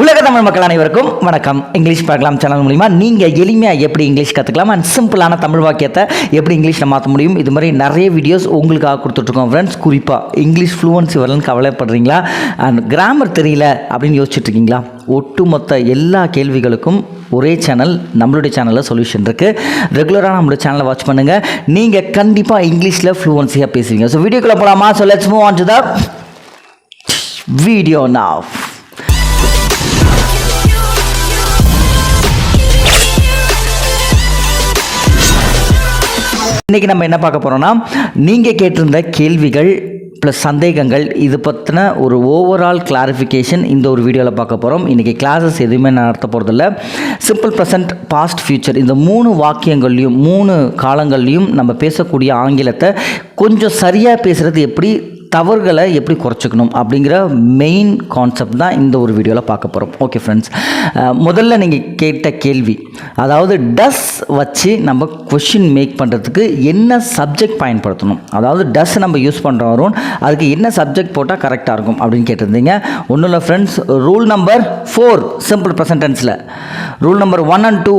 உலக தமிழ் மக்கள் அனைவருக்கும் வணக்கம். இங்கிலீஷ் பார்க்கலாம் சேனல் மூலிமா நீங்கள் எளிமையாக எப்படி இங்கிலீஷ் கற்றுக்கலாம் அண்ட் சிம்பிளான தமிழ் வாக்கியத்தை எப்படி இங்கிலீஷில் மாற்ற முடியும், இது மாதிரி நிறைய வீடியோஸ் உங்களுக்காக கொடுத்துட்ருக்கோம் ஃப்ரெண்ட்ஸ். குறிப்பாக இங்கிலீஷ் ஃப்ளூவன்சி வரலன்னு கவலைப்படுறீங்களா அண்ட் கிராமர் தெரியல அப்படின்னு யோசிச்சுட்ருக்கீங்களா? ஒட்டுமொத்த எல்லா கேள்விகளுக்கும் ஒரே சேனல், நம்மளுடைய சேனலில் சொல்யூஷன் இருக்குது. ரெகுலராக நம்மளுடைய சேனலை வாட்ச் பண்ணுங்கள். நீங்கள் கண்டிப்பாக இங்கிலீஷில் ஃப்ளூவன்சியாக பேசுவீங்க. ஸோ வீடியோக்குள்ளே போகலாமா? So let's move on to the video now. இன்றைக்கி நம்ம என்ன பார்க்க போகிறோம்னா, நீங்கள் கேட்டிருந்த கேள்விகள் ப்ளஸ் சந்தேகங்கள் இது பற்றின ஒரு ஓவரால் கிளாரிஃபிகேஷன் இந்த ஒரு வீடியோவில் பார்க்க போகிறோம். இன்றைக்கி கிளாஸஸ் எதுவுமே நடத்த போகிறதில்ல. சிம்பிள் ப்ரெசன்ட் பாஸ்ட் ஃப்யூச்சர் இந்த 3 வாக்கியங்கள்லையும் 3 காலங்கள்லையும் நம்ம பேசக்கூடிய ஆங்கிலத்தை கொஞ்சம் சரியாக பேசுகிறது எப்படி, தவறுகளை எப்படி குறைச்சிக்கணும் அப்படிங்கிற மெயின் கான்செப்ட் தான் இந்த ஒரு வீடியோவில் பார்க்க போகிறோம். ஓகே ஃப்ரெண்ட்ஸ், முதல்ல நீங்கள் கேட்ட கேள்வி, அதாவது டஸ் வச்சு நம்ம கொஷின் மேக் பண்ணுறதுக்கு என்ன சப்ஜெக்ட் பயன்படுத்தணும், அதாவது டஸ் நம்ம யூஸ் பண்ணுறோம் அதுக்கு என்ன சப்ஜெக்ட் போட்டால் கரெக்டாக இருக்கும் அப்படின்னு கேட்டிருந்தீங்க. ஒன்றும் இல்லை friends, rule number 4 simple present டென்ஸில், ரூல் நம்பர் 1 and 2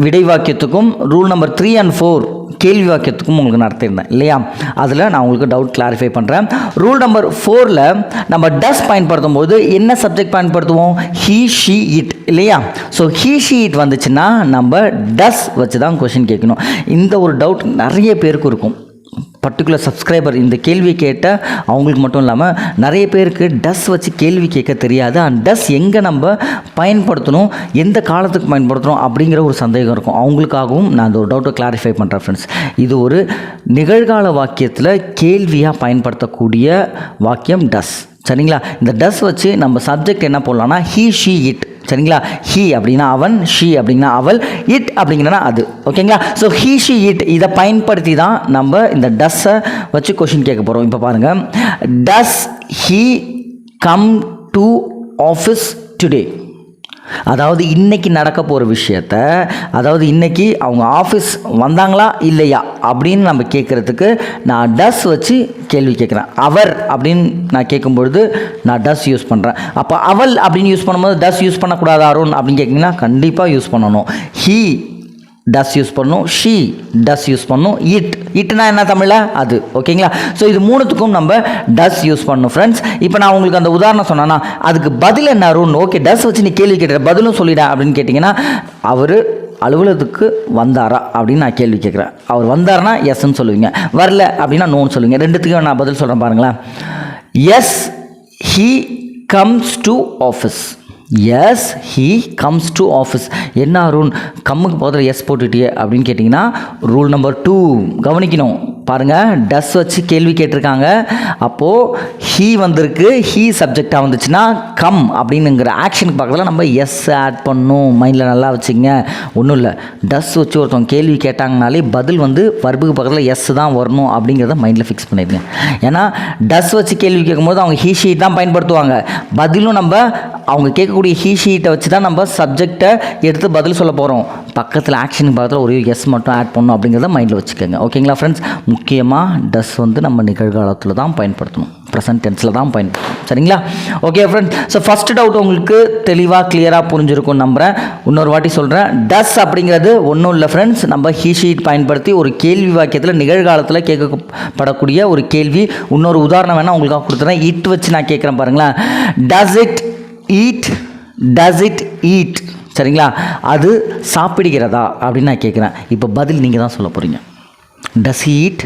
விடை வாக்கியத்துக்கும், ரூல் நம்பர் 3 and 4 கேள்வி வாக்கியத்துக்கும் உங்களுக்கு நடத்தியிருந்தேன் இல்லையா? அதில் நான் உங்களுக்கு டவுட் கிளாரிஃபை பண்ணுறேன். ரூல் நம்பர் 4ல் நம்ம டஸ் பயன்படுத்தும் போது என்ன சப்ஜெக்ட் பயன்படுத்துவோம்? ஹீ, ஷீ, இட் இல்லையா? ஸோ ஹீ, ஷீ, இட் வந்துச்சுன்னா நம்ம டஸ் வச்சு தான் கொஷின் கேட்கணும். இந்த ஒரு டவுட் நிறைய பேருக்கு இருக்கும். பர்டிகுலர் சப்ஸ்கிரைபர் இந்த கேள்வி கேட்ட அவங்களுக்கு மட்டும் இல்லாமல் நிறைய பேருக்கு டஸ் வச்சு கேள்வி கேட்க தெரியாது. அண்ட் டஸ் எங்கே நம்ம பயன்படுத்தணும், எந்த காலத்துக்கு பயன்படுத்தணும் அப்படிங்கிற ஒரு சந்தேகம் இருக்கும். அவங்களுக்காகவும் நான் அந்த ஒரு டவுட்டை கிளாரிஃபை பண்ணுறேன் ஃப்ரெண்ட்ஸ். இது ஒரு நிகழ்கால வாக்கியத்தில் கேள்வியாக பயன்படுத்தக்கூடிய வாக்கியம் டஸ், சரிங்களா? இந்த டஸ் வச்சு நம்ம சப்ஜெக்ட் என்ன போடலாம்னா ஹீ, ஷீ, இட், சரிங்களா? ஹீ அப்படின்னா அவன், ஷீ அப்படின்னா அவள், இட் அப்படிங்கன்னா அது, ஓகேங்களா? ஸோ ஹீ, ஷீ, இட் இதை பயன்படுத்தி தான் நம்ம இந்த டஸ்ஸை வச்சு கொஷின் கேட்க போகிறோம். இப்போ பாருங்கள், does he come to office today, அதாவது இன்றைக்கி நடக்க போகிற விஷயத்த, அதாவது இன்றைக்கி அவங்க ஆஃபீஸ் வந்தாங்களா இல்லையா அப்படின்னு நம்ம கேட்குறதுக்கு நான் டஸ் வச்சு கேள்வி கேட்குறேன். அவர் அப்படின்னு நான் கேட்கும்பொழுது நான் டஸ் யூஸ் பண்ணுறேன். அப்போ அவள் அப்படின்னு யூஸ் பண்ணும்போது டஸ் யூஸ் பண்ணக்கூடாது அருண் அப்படின்னு கேட்டிங்கன்னா கண்டிப்பாக யூஸ் பண்ணணும். ஹீ டஸ் யூஸ் பண்ணும், ஷீ டஸ் யூஸ் பண்ணும், இட்னா என்ன தமிழில் அது, ஓகேங்களா? ஸோ இது 3த்துக்கும் நம்ம டஸ் யூஸ் பண்ணணும் ஃப்ரெண்ட்ஸ். இப்போ நான் உங்களுக்கு அந்த உதாரணம் சொன்னேன்னா அதுக்கு பதில் என்ன அருண்? ஓகே, டஸ் வச்சு நீ கேள்வி கேட்குற, பதிலும் சொல்லிட அப்படின்னு கேட்டிங்கன்னா, அவர் அலுவலகத்துக்கு வந்தாரா அப்படின்னு நான் கேள்வி கேட்குறேன். அவர் வந்தார்னா எஸ்ன்னு சொல்லுவீங்க, வரல அப்படின்னா நோன்னு சொல்லுவீங்க. ரெண்டுத்துக்கும் நான் பதில் சொல்கிறேன் பாருங்களேன். S he comes to office, S he comes to office. என்ன அருண் கம்முக்கு பதில் எஸ் போட்டுட்டியே அப்படின்னு கேட்டிங்கன்னா, ரூல் நம்பர் 2 கவனிக்கணும் பாருங்கள். டஸ் வச்சு கேள்வி கேட்டிருக்காங்க, அப்போது ஹீ வந்திருக்கு, ஹீ சப்ஜெக்டாக வந்துச்சுன்னா கம் அப்படின்னுங்கிற ஆக்ஷனுக்கு பக்கத்தில் நம்ம எஸ் ஆட் பண்ணணும். மைண்டில் நல்லா வச்சுங்க. ஒன்றும் இல்லை, டஸ் வச்சு ஒருத்தவங்க கேள்வி கேட்டாங்கனாலே பதில் வந்து வர்புக்கு பக்கத்தில் எஸ் தான் வரணும் அப்படிங்கிறத மைண்டில் ஃபிக்ஸ் பண்ணிடுங்க. ஏன்னா டஸ் வச்சு கேள்வி கேட்கும்போது அவங்க ஹீ ஷீட் தான் பயன்படுத்துவாங்க. பதிலும் நம்ம அவங்க கேட்கக்கூடிய ஹீ ஷீட்டை வச்சு தான் நம்ம சப்ஜெக்டை எடுத்து பதில் சொல்ல போகிறோம். பக்கத்தில் ஆக்ஷனுக்கு பக்கத்தில் ஒரு எஸ் மட்டும் ஆட் பண்ணணும் அப்படிங்கிறத மைண்டில் வச்சுக்கோங்க, ஓகேங்களா ஃப்ரெண்ட்ஸ்? முக்கியமாக டஸ் வந்து நம்ம நிகழ்காலத்தில் தான் பயன்படுத்தணும், ப்ரெசன்ட் டென்ஸில் தான் பயன்படுத்தணும், சரிங்களா? Okay friends, so first doubt உங்களுக்கு தெளிவாக கிளியராக புரிஞ்சிருக்கும்னு நம்புகிறேன். இன்னொரு வாட்டி சொல்கிறேன், டஸ் அப்படிங்கிறது ஒன்றும் இல்லை ஃப்ரெண்ட்ஸ், நம்ம ஹீ ஷீட் பயன்படுத்தி ஒரு கேள்வி வாக்கியத்தில் நிகழ்காலத்தில் கேட்கப்படக்கூடிய ஒரு கேள்வி. இன்னொரு உதாரணம் வேணால் உங்களுக்காக கொடுத்துறேன். இட் வச்சு நான் கேட்குறேன் பாருங்களேன். Does it eat, does it eat, சரிங்களா? அது சாப்பிடுகிறதா அப்படின்னு நான் கேட்குறேன். இப்போ பதில் நீங்கள் தான் சொல்ல போகிறீங்க. Does he eat?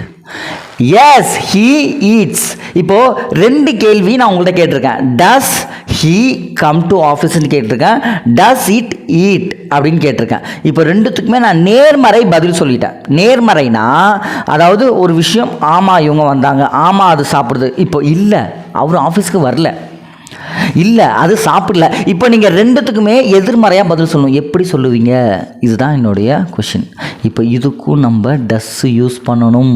S he eats. இப்போது 2 கேள்வி நான் உங்கள்கிட்ட கேட்டிருக்கேன். டஸ் ஹீ கம் டு ஆஃபீஸ்ன்னு கேட்டிருக்கேன், டஸ் இட் ஈட் அப்படின்னு கேட்டிருக்கேன். இப்போ 2த்துக்குமே நான் நேர்மறை பதில் சொல்லிட்டேன். நேர்மறைனா அதாவது ஒரு விஷயம், ஆமாம் இவங்க வந்தாங்க, ஆமாம் அது சாப்பிடுது. இப்போ இல்லை அவர் ஆஃபீஸ்க்கு வரல, இல்லை அது சாப்பிடல. இப்போ நீங்கள் 2த்துக்குமே எதிர்மறையாக பதில் சொல்லணும். எப்படி சொல்லுவீங்க? இதுதான் என்னுடைய கொஷின். இப்போ இதுக்கும் நம்ம டஸ் யூஸ் பண்ணணும்.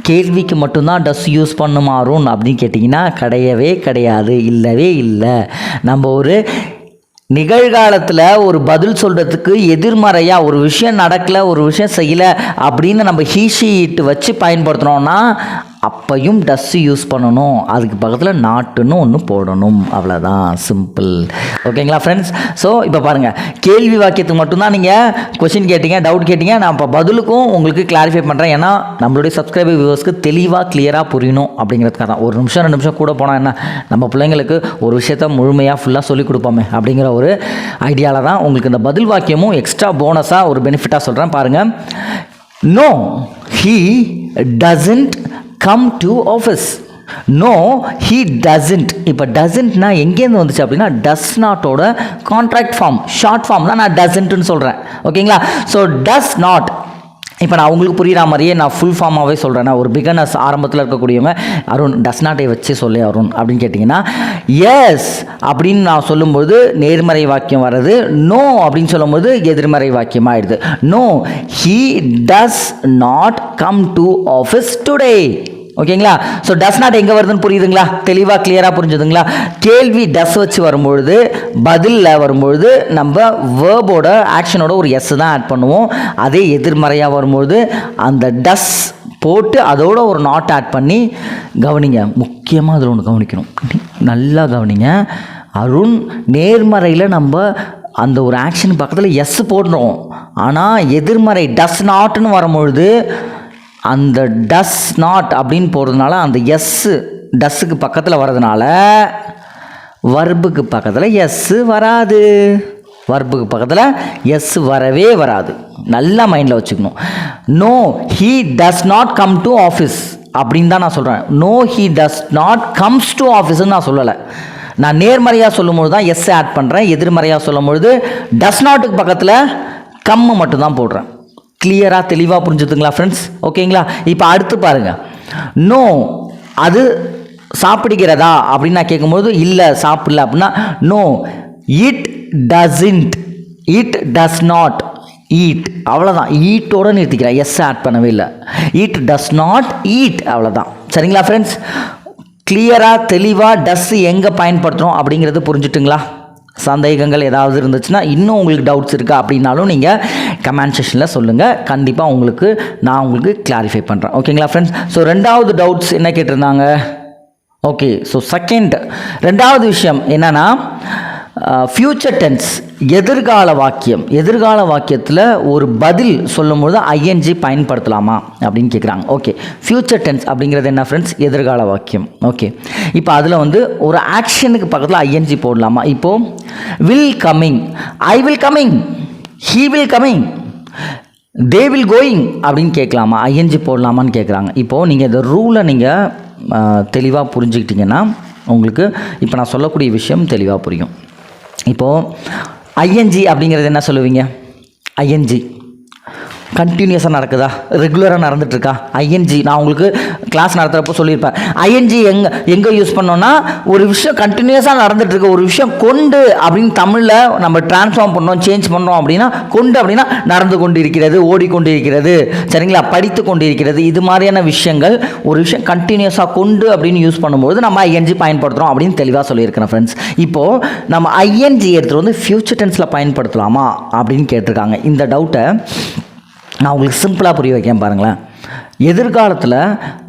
கேள்விக்கு மட்டும்தான் டஸ் யூஸ் பண்ணுமாறும் அப்படின்னு கேட்டிங்கன்னா கிடையவே கிடையாது, இல்லவே இல்லை. நம்ம ஒரு நிகழ்காலத்தில் ஒரு பதில் சொல்கிறதுக்கு எதிர்மறையாக ஒரு விஷயம் நடக்கலை, ஒரு விஷயம் செய்யலை அப்படின்னு நம்ம ஹீ ஷீ இட் வச்சு பயன்படுத்தினோன்னா அப்பையும் டஸ் யூஸ் பண்ணணும், அதுக்கு பக்கத்தில் நாட்டுன்னு ஒன்று போடணும், அவ்வளோதான், சிம்பிள். ஓகேங்களா ஃப்ரெண்ட்ஸ்? ஸோ இப்போ பாருங்கள், கேள்வி வாக்கியத்துக்கு மட்டும்தான் நீங்கள் கொஷின் கேட்டீங்க, டவுட் கேட்டீங்க. நான் இப்போ பதிலுக்கும் உங்களுக்கு கிளாரிஃபை பண்ணுறேன். ஏன்னா நம்மளுடைய சப்ஸ்கிரைபர் வியூவர்ஸ்க்கு தெளிவாக கிளியராக புரியணும் அப்படிங்கிறதுக்காக தான். ஒரு நிமிஷம் 2 நிமிஷம் கூட போனால் என்ன, நம்ம பிள்ளைங்களுக்கு ஒரு விஷயத்த முழுமையாக ஃபுல்லாக சொல்லிக் கொடுப்போமே அப்படிங்கிற ஒரு ஐடியாவில் தான் உங்களுக்கு இந்த பதில் வாக்கியமும் எக்ஸ்ட்ரா போனஸாக ஒரு பெனிஃபிட்டாக சொல்கிறேன். பாருங்கள், no he doesn't come to office. No he doesn't. இப்போ டசன்ட்னா எங்கேருந்து வந்துச்சு அப்படின்னா டஸ் நாட்டோட கான்ட்ராக்ட் ஃபார்ம், ஷார்ட் ஃபார்ம் தான் நான் டசன்ட்னு சொல்கிறேன். ஓகேங்களா? So does not. இப்போ நான் உங்களுக்கு புரிகிற மாதிரியே நான் ஃபுல் ஃபார்மாகவே சொல்கிறேன். நான் ஒரு பிகனர்ஸ் ஆரம்பத்தில் இருக்கக்கூடியவங்க, அருண் டஸ் நாட்டை வச்சு சொல்லு அருண் அப்படின்னு கேட்டிங்கன்னா, எஸ் அப்படின்னு நான் சொல்லும்போது நேர்மறை வாக்கியம் வர்றது, நோ அப்படின்னு சொல்லும்போது எதிர்மறை வாக்கியம் ஆயிடுது. No he does not come to office today. ஓகேங்களா? ஸோ டஸ் நாட் எங்கே வருதுன்னு புரியுதுங்களா? தெளிவாக கிளியராக புரிஞ்சுதுங்களா? கேள்வி டஸ் வச்சு வரும்பொழுது, பதிலில் வரும்பொழுது நம்ம வேர்போட ஆக்ஷனோட ஒரு எஸ் தான் ஆட் பண்ணுவோம். அதே எதிர்மறையாக வரும்பொழுது அந்த டஸ் போட்டு அதோட ஒரு நாட் ஆட் பண்ணி, கவனிங்க, முக்கியமாக அதில் ஒன்று கவனிக்கணும், நல்லா கவனிங்க. அருண், நேர்மறையில் நம்ம அந்த ஒரு ஆக்ஷன் பக்கத்தில் எஸ் போடுறோம், ஆனால் எதிர்மறை டஸ் நாட்னு வரும்பொழுது அந்த டஸ் நாட் அப்படின்னு போடுறதுனால அந்த எஸ்ஸு டஸ்ஸுக்கு பக்கத்தில் வர்றதுனால வர்புக்கு பக்கத்தில் எஸ்ஸு வராது. வர்புக்கு பக்கத்தில் எஸ் வரவே வராது. நல்லா மைண்டில் வச்சுக்கணும். No he does not come to office அப்படின்னு தான் நான் சொல்கிறேன். No he does not comes to ஆஃபீஸ்ன்னு நான் சொல்லலை. நான் நேர்மறையாக சொல்லும்போது தான் எஸ் ஆட் பண்ணுறேன், எதிர்மறையாக சொல்லும்பொழுது டஸ் நாட்டுக்கு பக்கத்தில் கம்மு மட்டும்தான் போடுறேன். கிளியராக தெளிவாக புரிஞ்சுதுங்களா ஃப்ரெண்ட்ஸ்? ஓகேங்களா? இப்போ அடுத்து பாருங்கள், நோ அது சாப்பிடுகிறதா அப்படின்னு நான் கேட்கும்போது இல்லை சாப்பிடல அப்படின்னா, no it doesn't, it does not eat, அவ்வளோதான். ஈட்டோடு நிறுத்திக்கிறேன், எஸ் ஆட் பண்ணவே இல்லை. இட் டஸ் நாட் ஈட், அவ்வளோதான். சரிங்களா ஃப்ரெண்ட்ஸ்? கிளியராக தெளிவாக டஸ் எங்கே பயன்படுத்துகிறோம் அப்படிங்கிறது புரிஞ்சுட்டுங்களா? சந்தேகங்கள் ஏதாவது இருந்துச்சுன்னா, இன்னும் உங்களுக்கு டவுட்ஸ் இருக்கா அப்படின்னாலும் நீங்கள் கமெண்ட் செக்ஷனில் சொல்லுங்கள். கண்டிப்பாக நான் உங்களுக்கு கிளாரிஃபை பண்ணுறேன். ஓகேங்களா ஃப்ரெண்ட்ஸ்? ஸோ 2வது டவுட்ஸ் என்ன கேட்டிருந்தாங்க? ஓகே, ஸோ ரெண்டாவது விஷயம் என்னென்னா, ஃப்யூச்சர் டென்ஸ், எதிர்கால வாக்கியம். எதிர்கால வாக்கியத்தில் ஒரு பதில் சொல்லும்போது ஐஎன்ஜி பயன்படுத்தலாமா அப்படின்னு கேட்குறாங்க. ஓகே, ஃப்யூச்சர் டென்ஸ் அப்படிங்கிறது என்ன ஃப்ரெண்ட்ஸ்? எதிர்கால வாக்கியம். ஓகே, இப்போ அதில் ஒரு ஆக்ஷனுக்கு பக்கத்தில் ஐஎன்ஜி போடலாமா? இப்போது will coming, I will coming, he will coming, they will going அப்படின்னு கேட்கலாமா? ஐஎன்ஜி போடலாமான்னு கேட்குறாங்க. இப்போது நீங்கள் இந்த ரூலை நீங்கள் தெளிவாக புரிஞ்சுக்கிட்டிங்கன்னா உங்களுக்கு இப்போ நான் சொல்லக்கூடிய விஷயம் தெளிவாக புரியும். இப்போது ஐஎன்ஜி அப்படிங்கிறது என்ன சொல்லுவீங்க? ஐஎன்ஜி கண்டினியூஸாக நடக்குதா, ரெகுலராக நடந்துகிட்ருக்கா? ஐஎன்ஜி நான் உங்களுக்கு கிளாஸ் நடத்துகிறப்போ சொல்லியிருப்பேன். ஐஎன்ஜி எங்கே யூஸ் பண்ணோன்னா, ஒரு விஷயம் கண்டினியூஸாக நடந்துகிட்ருக்கு, ஒரு விஷயம் கொண்டு அப்படின்னு தமிழில் நம்ம டிரான்ஸ்ஃபார்ம் பண்ணோம், சேஞ்ச் பண்ணோம் அப்படின்னா, கொண்டு அப்படின்னா நடந்து கொண்டு இருக்கிறது, ஓடிக்கொண்டு இருக்கிறது, சரிங்களா, படித்து கொண்டு இருக்கிறது, இது மாதிரியான விஷயங்கள். ஒரு விஷயம் கண்டினியூஸாக கொண்டு அப்படின்னு யூஸ் பண்ணும்போது நம்ம ஐஎன்ஜி பயன்படுத்துகிறோம் அப்படின்னு தெளிவாக சொல்லியிருக்கிறேன் ஃப்ரெண்ட்ஸ். இப்போது நம்ம ஐஎன்ஜி எடுத்துகிட்டு ஃப்யூச்சர் டென்ஸில் பயன்படுத்தலாமா அப்படின்னு கேட்டிருக்காங்க. இந்த டவுட்டை நான் உங்களுக்கு சிம்பிளாக புரிய வைக்கேன் பாருங்களேன். எதிர்காலத்தில்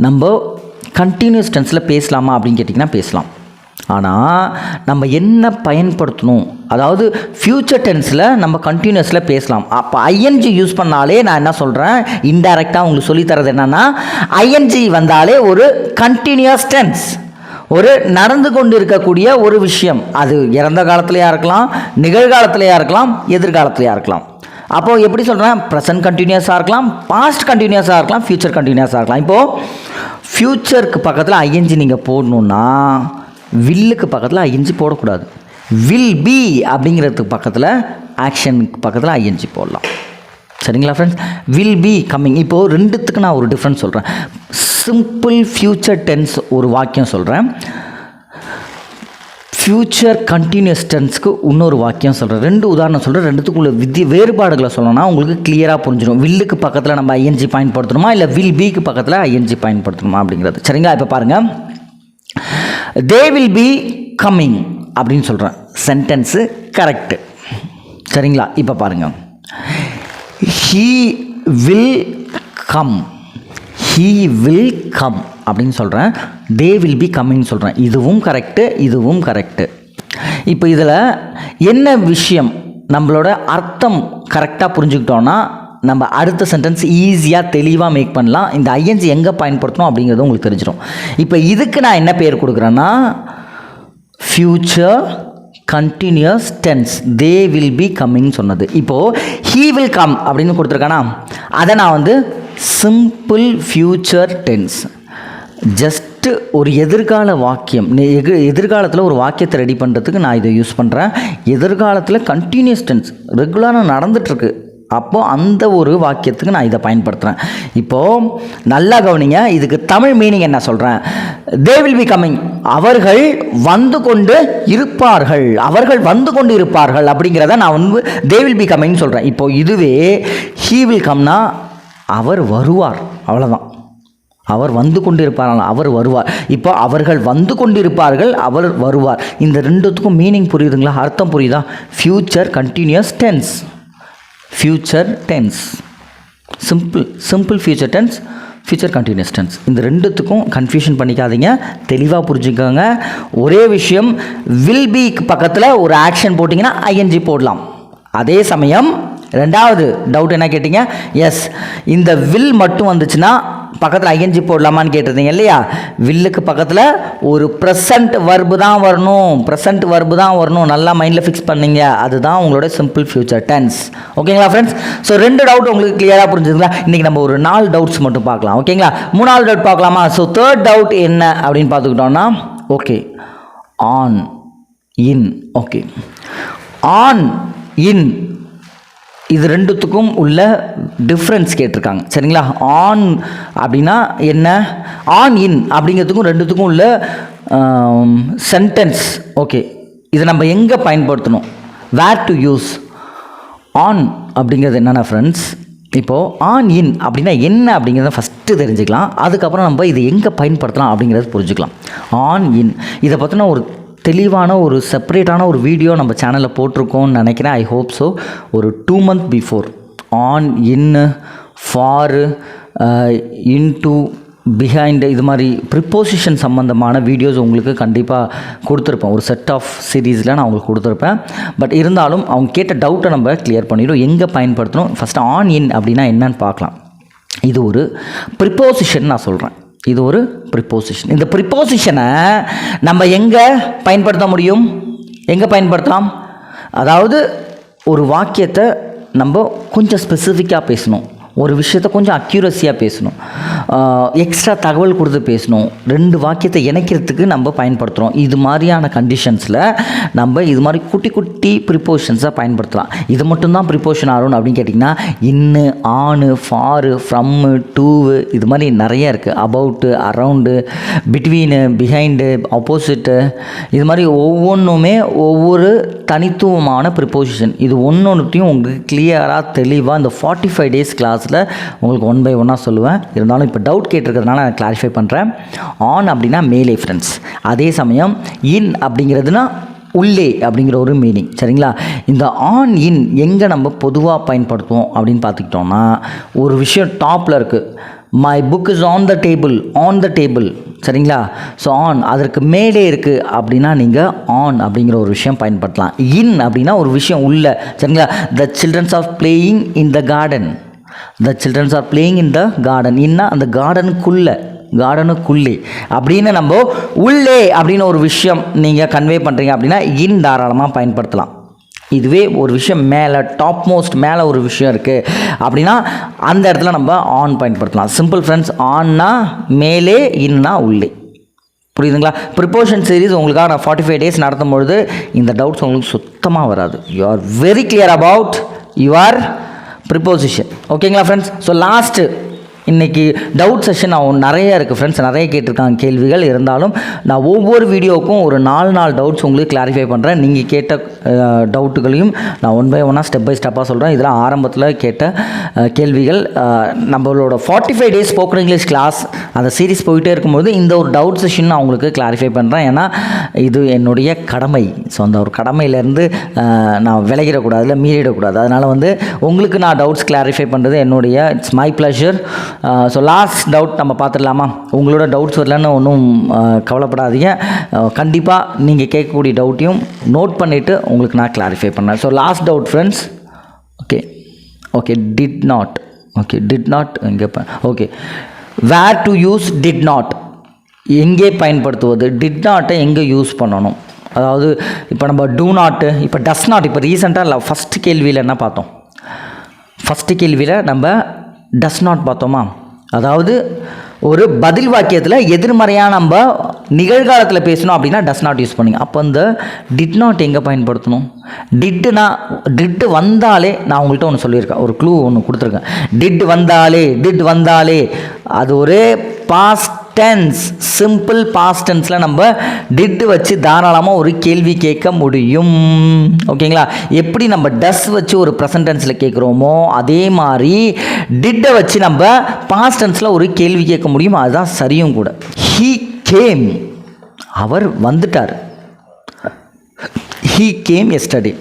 நம்ம கண்டினியூஸ் டென்ஸில் பேசலாமா அப்படின்னு கேட்டிங்கன்னா பேசலாம். ஆனால் நம்ம என்ன பயன்படுத்தணும், அதாவது ஃப்யூச்சர் டென்ஸில் நம்ம கண்டினியூஸில் பேசலாம். அப்போ ஐஎன்ஜி யூஸ் பண்ணாலே நான் என்ன சொல்கிறேன், இன்டைரக்டாக உங்களுக்கு சொல்லித்தரது என்னென்னா, ஐஎன்ஜி வந்தாலே ஒரு கண்டினியூஸ் டென்ஸ், ஒரு நடந்து கொண்டு இருக்கக்கூடிய ஒரு விஷயம். அது இறந்த காலத்துலையாக இருக்கலாம், நிகழ்காலத்துலையாக இருக்கலாம், எதிர்காலத்துலையாக இருக்கலாம். அப்போது எப்படி சொல்கிறேன், ப்ரெசன்ட் கண்டினியூஸாக இருக்கலாம், பாஸ்ட் கண்டினியூஸாக இருக்கலாம், ஃப்யூச்சர் கண்டினியூஸாக இருக்கலாம். இப்போது ஃப்யூச்சருக்கு பக்கத்தில் ஐஎன்ஜி நீங்கள் போடணுன்னா, வில்லுக்கு பக்கத்தில் ஐஎன்ஜி போடக்கூடாது. வில் பி அப்படிங்கிறதுக்கு பக்கத்தில், ஆக்ஷனுக்கு பக்கத்தில் ஐஎன்ஜி போடலாம். சரிங்களா ஃப்ரெண்ட்ஸ்? Will be coming. இப்போது ரெண்டுத்துக்கு நான் ஒரு டிஃப்ரென்ஸ் சொல்கிறேன். சிம்பிள் ஃப்யூச்சர் டென்ஸ் ஒரு வாக்கியம் சொல்கிறேன், ஃப்யூச்சர் கண்டினியூஸ் டென்ஸ்க்கு இன்னொரு வாக்கியம் சொல்கிறேன். 2 உதாரணம் சொல்கிறேன். ரெண்டுத்துக்குள்ள வேறுபாடுகளை சொல்லணும்னா உங்களுக்கு கிளியராக புரிஞ்சிடும். வில்லுக்கு பக்கத்தில் நம்ம ஐஎன்ஜி பயன்படுத்தணுமா, இல்லை வில் பிக்கு பக்கத்தில் ஐஎன்ஜி பயன்படுத்தணுமா அப்படிங்கிறது. சரிங்களா? இப்போ பாருங்கள், தே வில் பி கம்மிங் அப்படின்னு சொல்கிறேன், சென்டென்ஸு கரெக்டு. சரிங்களா? இப்போ பாருங்கள், he will come, he will come அப்படின்னு சொல்கிறேன், தே வில் பி கம்மிங் சொல்கிறேன். இதுவும் கரெக்டு, இதுவும் கரெக்டு. இப்போ இதில் என்ன விஷயம், நம்மளோட அர்த்தம் கரெக்டாக புரிஞ்சுக்கிட்டோன்னா நம்ம அடுத்த சென்டென்ஸ் ஈஸியாக தெளிவாக மேக் பண்ணலாம். இந்த ஐஎன்ஜி எங்கே பயன்படுத்தணும் அப்படிங்கிறது உங்களுக்கு தெரிஞ்சிடும். இப்போ இதுக்கு நான் என்ன பேர் கொடுக்குறேன்னா future continuous tense, they will be coming சொன்னது. இப்போது ஹீ வில் கம் அப்படின்னு கொடுத்துருக்கானா, அதை நான் வந்து சிம்பிள் ஃப்யூச்சர் டென்ஸ், ஜஸ்ட்டு ஒரு எதிர்கால வாக்கியம், எதிர்காலத்தில் ஒரு வாக்கியத்தை ரெடி பண்ணுறதுக்கு நான் இதை யூஸ் பண்ணுறேன். எதிர்காலத்தில் கண்டினியூஸ் டென்ஸ் ரெகுலராக நடந்துகிட்ருக்கு, அப்போது அந்த ஒரு வாக்கியத்துக்கு நான் இதை பயன்படுத்துகிறேன். இப்போது நல்லா கவனிங்க, இதுக்கு தமிழ் மீனிங் என்ன சொல்கிறேன், தே வில் பி கம்மிங், அவர்கள் வந்து கொண்டு இருப்பார்கள், அவர்கள் வந்து கொண்டு இருப்பார்கள் அப்படிங்கிறத நான் வந்து தே வில் பி கம்மிங் சொல்கிறேன். இப்போது இதுவே ஹீ வில் கம்னா அவர் வருவார், அவ்வளோதான். அவர் வந்து கொண்டு இருப்பார், அவர் வருவார். இப்போ அவர்கள் வந்து கொண்டு இருப்பார்கள், அவர் வருவார். இந்த ரெண்டுத்துக்கும் மீனிங் புரியுதுங்களா, அர்த்தம் புரியுதா? Future continuous tense, future tense, simple future tense, future continuous tense. இந்த ரெண்டுத்துக்கும் கன்ஃபியூஷன் பண்ணிக்காதீங்க, தெளிவாக புரிஞ்சுக்கோங்க. ஒரே விஷயம், வில் பி பக்கத்தில் ஒரு ஆக்ஷன் போட்டிங்கன்னா ஐஎன்ஜி போடலாம். அதே சமயம் ரெண்டாவது டவுட் என்ன கேட்டிங்க, எஸ் இந்த வில் மட்டும் வந்துச்சுன்னா பக்கத்தில் ஐஎன்ஜி போடலாமான்னு கேட்டிருந்தீங்க இல்லையா? வில்லுக்கு பக்கத்தில் ஒரு ப்ரெசன்ட் வர்பு தான் வரணும், ப்ரெசன்ட் வர்பு தான் வரணும். நல்லா மைண்டில் ஃபிக்ஸ் பண்ணிங்க, அதுதான் உங்களோட சிம்பிள் ஃப்யூச்சர் டென்ஸ். ஓகேங்களா ஃப்ரெண்ட்ஸ்? ஸோ 2 டவுட் உங்களுக்கு கிளியராக புரிஞ்சுதுங்களா? இன்றைக்கி நம்ம ஒரு 4 டவுட்ஸ் மட்டும் பார்க்கலாம். ஓகேங்களா? 3வது டவுட் பார்க்கலாமா? ஸோ 3rd டவுட் என்ன அப்படின்னு பார்த்துக்கிட்டோன்னா, okay on in, okay on in இது ரெண்டுத்துக்கும் உள்ள டிஃப்ரென்ஸ் கேட்டிருக்காங்க. சரிங்களா? ஆன் அப்படின்னா என்ன, ஆன் இன் அப்படிங்கிறதுக்கும் ரெண்டுத்துக்கும் உள்ள சென்டென்ஸ். ஓகே, இதை நம்ம எங்கே பயன்படுத்தணும், வேர் டு யூஸ். ஆன் அப்படிங்கிறது என்னென்ன ஃப்ரெண்ட்ஸ், இப்போது ஆன் இன் அப்படின்னா என்ன அப்படிங்கிறத ஃபஸ்ட்டு தெரிஞ்சுக்கலாம். அதுக்கப்புறம் நம்ம இதை எங்கே பயன்படுத்தலாம் அப்படிங்கிறத புரிஞ்சுக்கலாம். ஆன் இன் இதை பற்றின ஒரு தெளிவான ஒரு செப்பரேட்டான ஒரு வீடியோ நம்ம சேனலில் போட்டிருக்கோன்னு நினைக்கிறேன். I hope so. ஒரு 2 months before on in, for, into, behind, இது மாதிரி ப்ரிப்போசிஷன் சம்மந்தமான வீடியோஸ் உங்களுக்கு கண்டிப்பாக கொடுத்துருப்பேன். ஒரு செட் ஆஃப் சீரீஸில் நான் உங்களுக்கு கொடுத்துருப்பேன். பட் இருந்தாலும் அவங்க கேட்ட டவுட்டை நம்ம கிளியர் பண்ணிவிடும். எங்கே பயன்படுத்தணும், ஃபஸ்ட்டு ஆன் இன் அப்படின்னா என்னன்னு பார்க்கலாம். இது ஒரு ப்ரிப்போசிஷன் நான் சொல்கிறேன், இது ஒரு ப்ரிப்போசிஷன். இந்த ப்ரிப்போசிஷனை நம்ம எங்கே பயன்படுத்த முடியும், எங்கே பயன்படுத்தலாம், அதாவது ஒரு வாக்கியத்தை நம்ம கொஞ்சம் ஸ்பெசிஃபிக்காக பேசணும், ஒரு விஷயத்தை கொஞ்சம் அக்யூரஸியாக பேசணும், எக்ஸ்ட்ரா தகவல் கொடுத்து பேசணும், 2 வாக்கியத்தை இணைக்கிறதுக்கு நம்ம பயன்படுத்துகிறோம். இது மாதிரியான கண்டிஷன்ஸில் நம்ம இது மாதிரி குட்டி குட்டி ப்ரிப்போஷன்ஸாக பயன்படுத்தலாம். இது மட்டும்தான் ப்ரிப்போஷன் ஆகணும் அப்படின்னு கேட்டிங்கன்னா, இன்னு, ஆனு, ஃபாரு, ஃப்ரம்மு, டூவு, இது மாதிரி நிறைய இருக்குது. அபவுட்டு, அரவுண்டு, பிட்வீனு, பிஹைண்டு, ஆப்போசிட்டு, இது மாதிரி ஒவ்வொன்றுமே ஒவ்வொரு தனித்துவமான ப்ரிப்போசிஷன். இது ஒன்றொன்றுத்தையும் உங்களுக்கு கிளியராக தெளிவாக இந்த 45 days கிளாஸில் உங்களுக்கு 1 by 1 சொல்லுவேன். இருந்தாலும் இப்போ டவுட் கேட்டிருக்கிறதுனால நான் கிளாரிஃபை பண்ணுறேன். ஆன் அப்படின்னா மேலே ஃப்ரெண்ட்ஸ், அதே சமயம் இன் அப்படிங்கிறதுனா உள்ளே அப்படிங்கிற ஒரு மீனிங். சரிங்களா? இந்த ஆன் இன் எங்கே நம்ம பொதுவாக பயன்படுத்துவோம் அப்படின்னு பார்த்துக்கிட்டோம்னா, ஒரு விஷயம் டாப்பில் இருக்குது, my book is on the table, on the table. சரிங்களா? ஸோ ஆன் அதற்கு மேலே இருக்குது அப்படின்னா நீங்கள் ஆன் அப்படிங்கிற ஒரு விஷயம் பயன்படுத்தலாம். இன் அப்படின்னா ஒரு விஷயம் உள்ள. சரிங்களா? The childrens are playing in the garden, the childrens are playing in the garden. இன்னா அந்த கார்டனுக்குள்ளே, கார்டனுக்குள்ளே அப்படின்னு நம்ம உள்ளே அப்படின்னு ஒரு விஷயம் நீங்கள் கன்வே பண்ணுறீங்க அப்படின்னா இன் தாராளமாக பயன்படுத்தலாம். இதுவே ஒரு விஷயம் மேலே, டாப் மோஸ்ட் மேலே ஒரு விஷயம் இருக்குது அப்படின்னா அந்த இடத்துல நம்ம ஆன் பயன்படுத்தலாம். சிம்பிள் ஃப்ரெண்ட்ஸ், ஆன்னா மேலே, இன்னா உள்ளே. புரியுதுங்களா? ப்ரிப்போஷன் சீரீஸ் உங்களுக்காக நான் 45 days நடத்தும் பொழுது இந்த டவுட்ஸ் உங்களுக்கு சுத்தமாக வராது. You are very clear about your preposition. ஓகேங்களா ஃப்ரெண்ட்ஸ்? ஸோ லாஸ்ட்டு இன்றைக்கி டவுட் செஷன் நிறைய இருக்குது ஃப்ரெண்ட்ஸ், நிறைய கேட்டிருக்காங்க கேள்விகள். இருந்தாலும் நான் ஒவ்வொரு வீடியோவுக்கும் ஒரு 4 டவுட்ஸ் உங்களுக்கு கிளாரிஃபை பண்ணுறேன். நீங்கள் கேட்ட டவுட்டுகளையும் நான் 1 by 1 ஸ்டெப் பை ஸ்டெப்பாக சொல்கிறேன். இதெல்லாம் ஆரம்பத்தில் கேட்ட கேள்விகள். நம்மளோட 45 days ஸ்போக்கன் இங்கிலீஷ் கிளாஸ் அந்த சீரீஸ் போயிட்டே இருக்கும்போது இந்த ஒரு டவுட் செஷன் நான் உங்களுக்கு கிளாரிஃபை பண்ணுறேன். ஏன்னா இது என்னுடைய கடமை. ஸோ அந்த ஒரு கடமையிலேருந்து நான் விலகிடக்கூடாது, இல்லை மீறிடக்கூடாது. அதனால் உங்களுக்கு நான் டவுட்ஸ் கிளாரிஃபை பண்ணுறது என்னுடைய it's my pleasure. So last doubt நம்ம பார்த்துடலாமா? உங்களோட டவுட்ஸ் வரலன்னு ஒன்றும் கவலைப்படாதீங்க. கண்டிப்பாக நீங்கள் கேட்கக்கூடிய டவுட்டையும் நோட் பண்ணிவிட்டு உங்களுக்கு நான் கிளாரிஃபை பண்ணேன். So last doubt friends. Okay did not எங்கே okay where to use did not, எங்கே பயன்படுத்துவது, டிட் நாட்டை எங்கே யூஸ் பண்ணணும்? அதாவது இப்போ நம்ம டூ நாட்டு, இப்போ டஸ் நாட், இப்போ ரீசெண்டாக ஃபஸ்ட்டு கேள்வியில் என்ன பார்த்தோம்? ஃபஸ்ட்டு கேள்வியில் நம்ம டஸ் நாட் பார்த்தோமா? அதாவது ஒரு பதில் வாக்கியத்தில் எதிர்மறையாக நம்ம நிகழ்காலத்தில் பேசணும் அப்படின்னா டஸ் நாட் யூஸ் பண்ணிங்க. அப்போ இந்த டிட் நாட் எங்கே பயன்படுத்தணும்? டிட்டு வந்தாலே நான் உங்கள்கிட்ட ஒன்று சொல்லியிருக்கேன், ஒரு க்ளூ ஒன்று கொடுத்துருக்கேன். டிட் வந்தாலே அது ஒரு பாஸ்ட் டென்ஸ், சிம்பிள் பாஸ்ட் டென்ஸில் நம்ம டிட் வச்சு தாராளமாக ஒரு கேள்வி கேட்க முடியும். ஓகேங்களா? எப்படி நம்ம டஸ் வச்சு ஒரு ப்ரெசன்ட் டென்ஸில் கேட்குறோமோ அதே மாதிரி டிட்டை வச்சு நம்ம பாஸ்ட் டென்ஸில் ஒரு கேள்வி கேட்க முடியும். அதுதான் சரியும் கூட. ஹீ கேம், அவர் வந்துட்டார். ஹீ கேம் எஸ்டர்டே,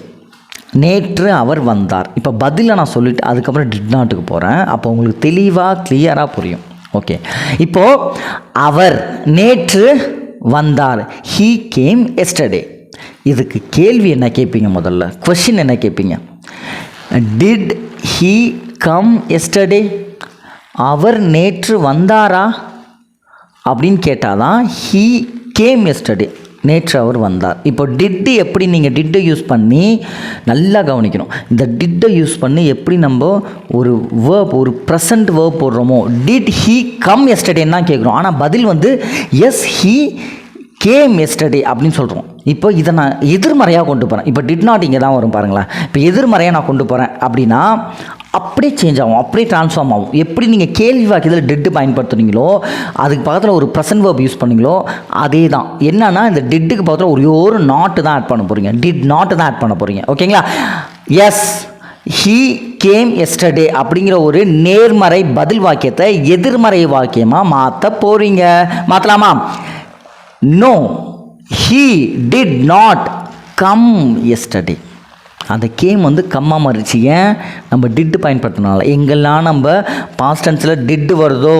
நேற்று அவர் வந்தார். இப்போ பதிலை நான் சொல்லிவிட்டு அதுக்கப்புறம் டிட் நாட்டுக்கு போகிறேன். அப்போ உங்களுக்கு தெளிவாக கிளியராக புரியும். ஓகே, இப்போது அவர் நேற்று வந்தார். He came yesterday. இதுக்கு கேள்வி என்ன கேட்பீங்க? முதல்ல கொஷின் என்ன கேட்பீங்க? டிட் ஹீ கம் எஸ்டர்டே, அவர் நேற்று வந்தாரா அப்படின்னு கேட்டால் தான் ஹீ கேம் எஸ்டர்டே, நேற்று அவர் வந்தார். இப்போ டிட்டு எப்படி நீங்கள் டிட்டை யூஸ் பண்ணி நல்லா கவனிக்கணும். இந்த டிட்டை யூஸ் பண்ணி எப்படி நம்ம ஒரு வேர்ப், ஒரு ப்ரெசன்ட் வேர்ப் போடுறோமோ, டிட் ஹீ கம் எஸ்டர்டேன்னு தான் கேட்குறோம். ஆனால் பதில் வந்து எஸ் ஹீ கேம் எஸ்டர்டே அப்படின்னு சொல்கிறோம். இப்போ இதை நான் எதிர்மறையாக கொண்டு போகிறேன். இப்போ டிட் நாட் இங்கே தான் வரும் பாருங்களேன். இப்போ எதிர்மறையாக நான் கொண்டு போகிறேன் அப்படின்னா அப்படியே சேஞ்ச் ஆகும், அப்படியே ட்ரான்ஸ்ஃபார்ம் ஆகும். எப்படி நீங்கள் கேள்வி வாக்கியத்தில் டிட்டு பயன்படுத்துனீங்களோ அதுக்கு பக்கத்தில் ஒரு ப்ரெசன்ட் வேர்ப் யூஸ் பண்ணீங்களோ அதே தான். என்னன்னா இந்த டிட்டுக்கு பக்கத்தில் ஒரு நாட்டு தான் ஆட் பண்ண போகிறீங்க, டிட் நாட்டு தான் ஆட் பண்ண போகிறீங்க. ஓகேங்களா? எஸ் ஹீ கேம் எஸ்டர்டே அப்படிங்கிற ஒரு நேர்மறை பதில் வாக்கியத்தை எதிர்மறை வாக்கியமாக மாற்ற போகிறீங்க. மாற்றலாமா? No, he did not come yesterday. அந்த கேம் வந்து கம்மாக மாறிச்சு. ஏன்? நம்ம டிட்டு பயன்படுத்தினால. எங்கெல்லாம் நம்ம பாஸ்ட் டென்ஸில் டிட்டு வருதோ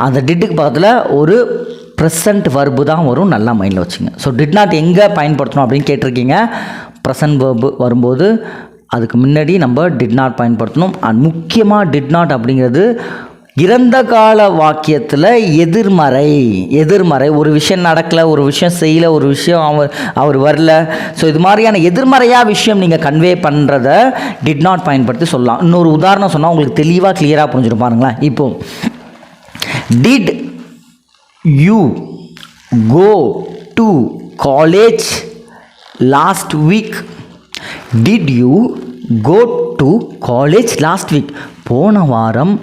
அந்த டிட்டுக்கு பக்கத்தில் ஒரு ப்ரெசன்ட் வர்பு தான் வரும். நல்லா மைண்டில் வச்சுங்க. ஸோ டிட் நாட் எங்கே பயன்படுத்தணும் அப்படின்னு கேட்டிருக்கீங்க. ப்ரெசன்ட் வர்பு வரும்போது அதுக்கு முன்னாடி நம்ம டிட் நாட் பயன்படுத்தணும். அண்ட் முக்கியமாக டிட் நாட் அப்படிங்கிறது இறந்த கால வாக்கியத்தில் எதிர்மறை ஒரு விஷயம் நடக்கலை, ஒரு விஷயம் செய்யலை, ஒரு விஷயம் அவர் வரல. ஸோ இது மாதிரியான எதிர்மறையாக விஷயம் நீங்கள் கன்வே பண்ணுறத டிட் நாட் பயன்படுத்தி சொல்லலாம். இன்னொரு உதாரணம் சொன்னால் உங்களுக்கு தெளிவாக கிளியராக புரிஞ்சிடும் பாருங்களேன். இப்போது did you go to college last week, did you go to college last week, போன வாரம்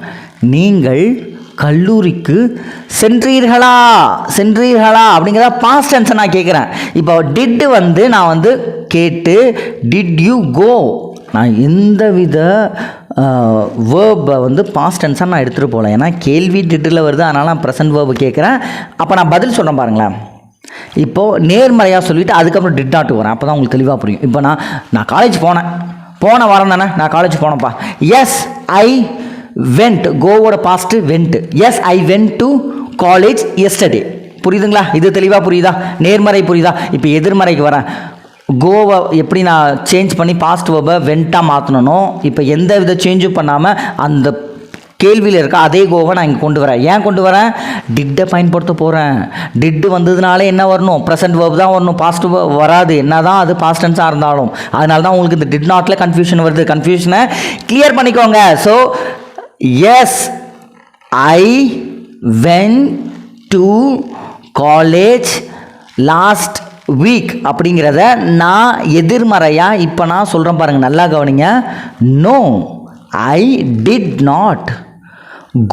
நீங்கள் கல்லூரிக்கு சென்றீர்களா அப்படிங்கிறத பாஸ்ட் டென்ஸை நான் கேட்குறேன். இப்போ டிட்டு வந்து நான் வந்து கேட்டு டிட் யூ கோ, நான் எந்த வித வேர்பை வந்து பாஸ்ட் டென்ஸாக நான் எடுத்துகிட்டு போகல. ஏன்னா கேள்வி டிட்டில் வருது, அதனால் நான் ப்ரெசன்ட் வேர்பு கேட்குறேன். அப்போ நான் பதில் சொல்கிறேன் பாருங்களேன். இப்போது நேர்மறையாக சொல்லிவிட்டு அதுக்கப்புறம் டிட் நாட்டு வரேன். அப்போ தான் உங்களுக்கு தெளிவாக புரியும். இப்போ நான் காலேஜ் போன வாரம் தானே நான் காலேஜ் போனேன்ப்பா. எஸ் ஐ வெண்ட், கோவோட past went. Yes I went to college yesterday. புரியுதுங்களா? இது தெளிவாக புரியுதா? நேர்மறை புரியுதா? இப்போ எதிர்மறைக்கு வரேன். கோவை எப்படி நான் சேஞ்ச் பண்ணி பாஸ்ட் வேர்பை வெண்ட்டாக மாற்றணும். இப்போ எந்த வித சேஞ்சும் பண்ணாமல் அந்த கேள்வியில் இருக்க அதே கோவை நான் இங்கே கொண்டு வரேன். ஏன் கொண்டு வரேன்? டிட்டை பயன்படுத்த போகிறேன். டிட்டு வந்ததுனாலே என்ன வரணும்? ப்ரெசன்ட் வேர்ப் தான் வரணும், பாஸ்ட் வேர்ப் வராது. என்ன தான் அது பாஸ்ட் டென்ஸாக இருந்தாலும். அதனால தான் உங்களுக்கு இந்த டிட் நாட்டில் கன்ஃபியூஷன் வருது. கன்ஃபியூஷனை கிளியர் பண்ணிக்கோங்க. So yes I went to college last week அப்படிங்கிறத நான் எதிர்மறையாக இப்போ நான் சொல்கிறேன் பாருங்கள், நல்லா கவனிங்க. No, I did not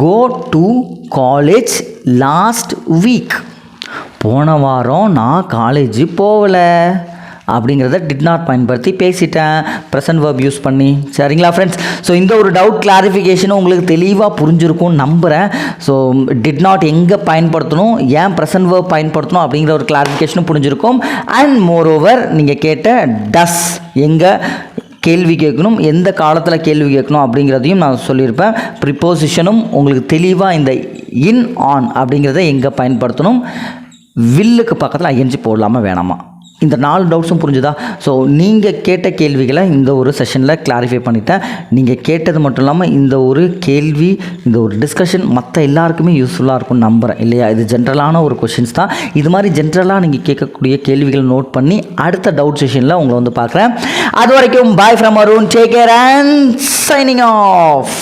go to college last week, போன வாரம் நான் காலேஜ் போகலை அப்படிங்கிறத டிட் நாட் பயன்படுத்தி பேசிட்டேன், ப்ரெசன்ட் வேர்ப் யூஸ் பண்ணி. சரிங்களா ஃப்ரெண்ட்ஸ்? ஸோ இந்த ஒரு டவுட் கிளாரிஃபிகேஷனும் உங்களுக்கு தெளிவாக புரிஞ்சிருக்கும்னு நம்புகிறேன். ஸோ டிட் நாட் எங்கே பயன்படுத்தணும், ஏன் ப்ரெசன்ட் வேர்ப் பயன்படுத்தணும் அப்படிங்கிற ஒரு கிளாரிஃபிகேஷனும் புரிஞ்சிருக்கும். அண்ட் மோர் ஓவர் நீங்கள் கேட்ட டஸ் எங்கே கேள்வி கேட்கணும், எந்த காலத்தில் கேள்வி கேட்கணும் அப்படிங்கிறதையும் நான் சொல்லியிருப்பேன். ப்ரிப்போசிஷனும் உங்களுக்கு தெளிவாக இந்த இன் ஆன் அப்படிங்கிறத எங்கே பயன்படுத்தணும், வில்லுக்கு பக்கத்தில் ஐஎன்ஜி போடலாமா வேணாமா, இந்த 4 டவுட்ஸும் புரிஞ்சுதா? ஸோ நீங்கள் கேட்ட கேள்விகளை இந்த ஒரு செஷனில் கிளாரிஃபை பண்ணிட்டேன். நீங்கள் கேட்டது மட்டும் இல்லாமல் இந்த ஒரு கேள்வி, இந்த ஒரு டிஸ்கஷன் மற்ற எல்லாருக்குமே யூஸ்ஃபுல்லாக இருக்கும்னு நம்புகிறேன் இல்லையா? இது ஜென்ரலான ஒரு கொஷின்ஸ் தான். இது மாதிரி ஜென்ரலாக நீங்கள் கேட்கக்கூடிய கேள்விகளை நோட் பண்ணி அடுத்த டவுட் செஷனில் உங்களை வந்து பார்க்குறேன். அது வரைக்கும் bye from Arun, take care and signing off.